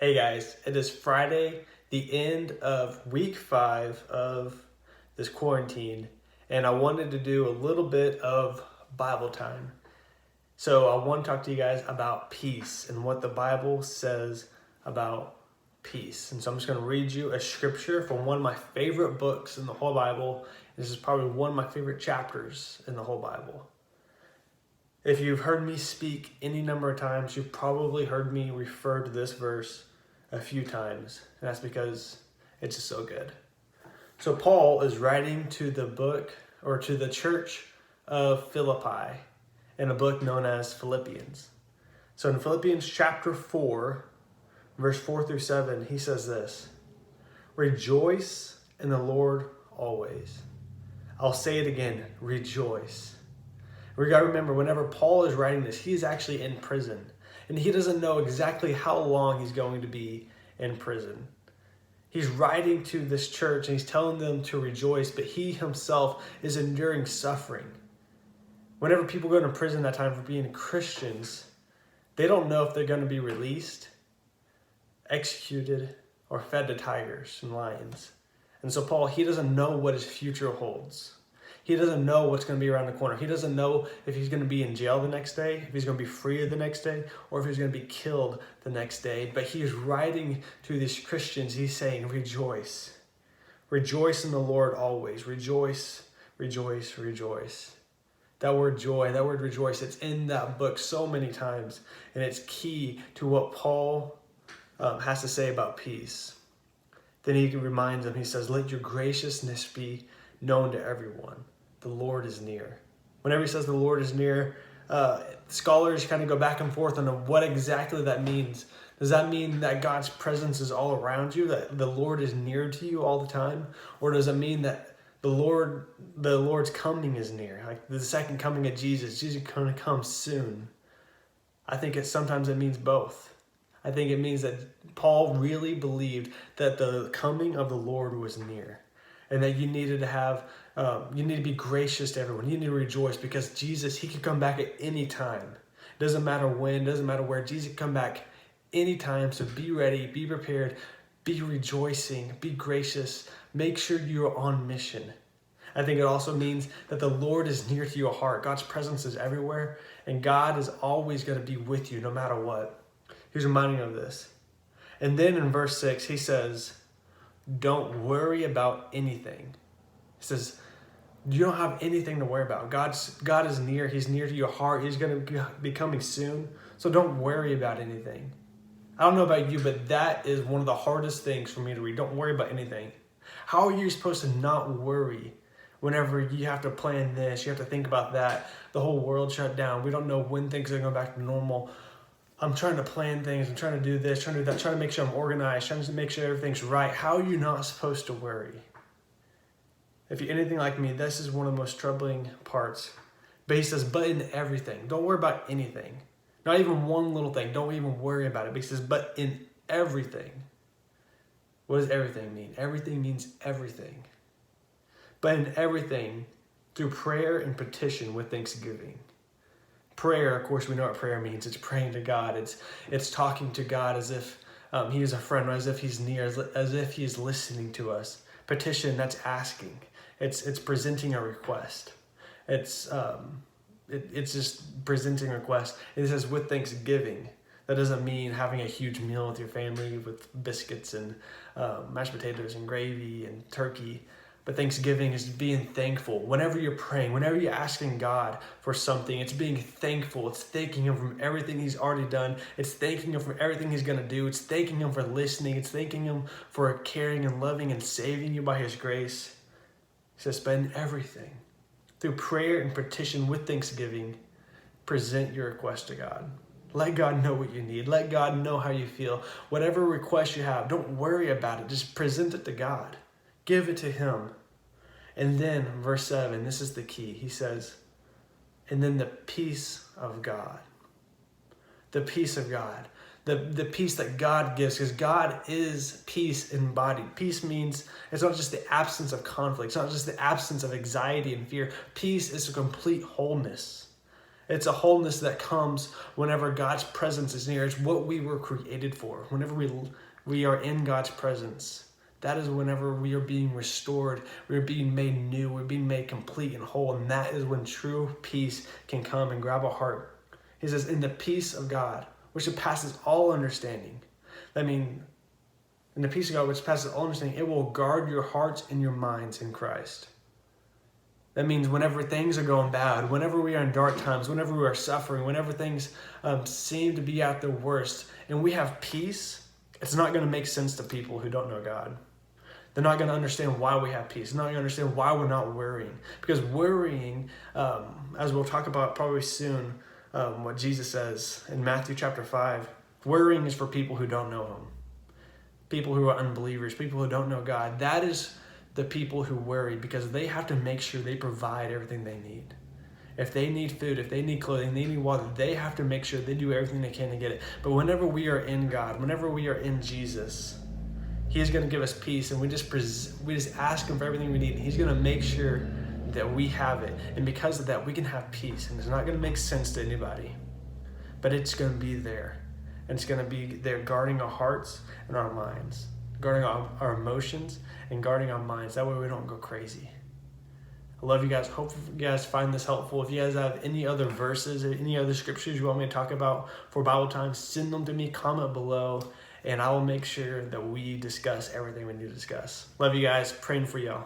Hey guys, it is Friday, the end of week 5 of this quarantine, and I wanted to do a little bit of Bible time. So I want to talk to you guys about peace and what the Bible says about peace. And so I'm just going to read you a scripture from one of my favorite books in the whole Bible. This is probably one of my favorite chapters in the whole Bible. If you've heard me speak any number of times, you've probably heard me refer to this verse a few times, and that's because it's just so good. So Paul is writing to the church of Philippi in a book known as Philippians. So in Philippians chapter 4, verse 4 through 7, he says this: "Rejoice in the Lord always." I'll say it again, rejoice. We got to remember, whenever Paul is writing this, he's actually in prison. And he doesn't know exactly how long he's going to be in prison. He's writing to this church and he's telling them to rejoice, but he himself is enduring suffering. Whenever people go into prison that time for being Christians, they don't know if they're going to be released, executed, or fed to tigers and lions. And so Paul, he doesn't know what his future holds. He doesn't know what's going to be around the corner. He doesn't know if he's going to be in jail the next day, if he's going to be free the next day, or if he's going to be killed the next day. But he's writing to these Christians. He's saying, rejoice. Rejoice in the Lord always. Rejoice, rejoice, rejoice. That word joy, that word rejoice, it's in that book so many times. And it's key to what Paul has to say about peace. Then he reminds them, he says, let your graciousness be known to everyone. The Lord is near. Whenever he says the Lord is near, scholars kind of go back and forth on what exactly that means. Does that mean that God's presence is all around you, that the Lord is near to you all the time? Or does it mean that the Lord's coming is near, like the second coming of Jesus? Jesus is going to come soon. I think sometimes it means both. I think it means that Paul really believed that the coming of the Lord was near. And that you needed to have, you need to be gracious to everyone. You need to rejoice because Jesus, he could come back at any time. Doesn't matter when, doesn't matter where. Jesus can come back anytime. So be ready, be prepared, be rejoicing, be gracious. Make sure you're on mission. I think it also means that the Lord is near to your heart. God's presence is everywhere, and God is always going to be with you no matter what. He's reminding you of this. And then in verse 6, he says, don't worry about anything. He says, you don't have anything to worry about. God is near. He's near to your heart. He's going to be coming soon. So don't worry about anything. I don't know about you, but that is one of the hardest things for me to read. Don't worry about anything. How are you supposed to not worry whenever you have to plan this, you have to think about that, the whole world shut down, we don't know when things are going back to normal. I'm trying to plan things, I'm trying to do this, trying to do that, trying to make sure I'm organized, trying to make sure everything's right. How are you not supposed to worry? If you're anything like me, this is one of the most troubling parts. But he says, but in everything. Don't worry about anything. Not even one little thing. Don't even worry about it. But he says, but in everything. What does everything mean? Everything means everything. But in everything, through prayer and petition with thanksgiving. Prayer, of course, we know what prayer means. It's praying to God. It's talking to God as if he is a friend, or as if he's near, as if he is listening to us. Petition, that's asking. It's presenting a request. It's just presenting a request. It says with thanksgiving. That doesn't mean having a huge meal with your family with biscuits and mashed potatoes and gravy and turkey. But thanksgiving is being thankful. Whenever you're praying, whenever you're asking God for something, it's being thankful. It's thanking him for everything he's already done. It's thanking him for everything he's going to do. It's thanking him for listening. It's thanking him for caring and loving and saving you by his grace. He says, spend everything. Through prayer and petition with thanksgiving, present your request to God. Let God know what you need. Let God know how you feel. Whatever request you have, don't worry about it. Just present it to God. Give it to him. And then verse 7, this is the key. He says, and then the peace of God. The peace of God. The peace that God gives, because God is peace embodied. Peace means it's not just the absence of conflict. It's not just the absence of anxiety and fear. Peace is a complete wholeness. It's a wholeness that comes whenever God's presence is near. It's what we were created for. Whenever we are in God's presence, that is whenever we are being restored, we are being made new, we're being made complete and whole, and that is when true peace can come and grab a heart. He says, in the peace of God, which surpasses all understanding. I mean, in the peace of God, which passes all understanding, it will guard your hearts and your minds in Christ. That means whenever things are going bad, whenever we are in dark times, whenever we are suffering, whenever things seem to be at their worst, and we have peace, it's not going to make sense to people who don't know God. They're not going to understand why we have peace. They're not going to understand why we're not worrying. Because worrying, as we'll talk about probably soon, what Jesus says in Matthew chapter 5, worrying is for people who don't know him. People who are unbelievers, people who don't know God. That is the people who worry, because they have to make sure they provide everything they need. If they need food, if they need clothing, they need water, they have to make sure they do everything they can to get it. But whenever we are in God, whenever we are in Jesus, He's going to give us peace, and we just ask Him for everything we need, and He's going to make sure that we have it. And because of that, we can have peace, and it's not going to make sense to anybody, but it's going to be there. And it's going to be there guarding our hearts and our minds, guarding our emotions and guarding our minds. That way we don't go crazy. I love you guys. Hope you guys find this helpful. If you guys have any other verses or any other scriptures you want me to talk about for Bible time, send them to me, comment below, and I will make sure that we discuss everything we need to discuss. Love you guys. Praying for y'all.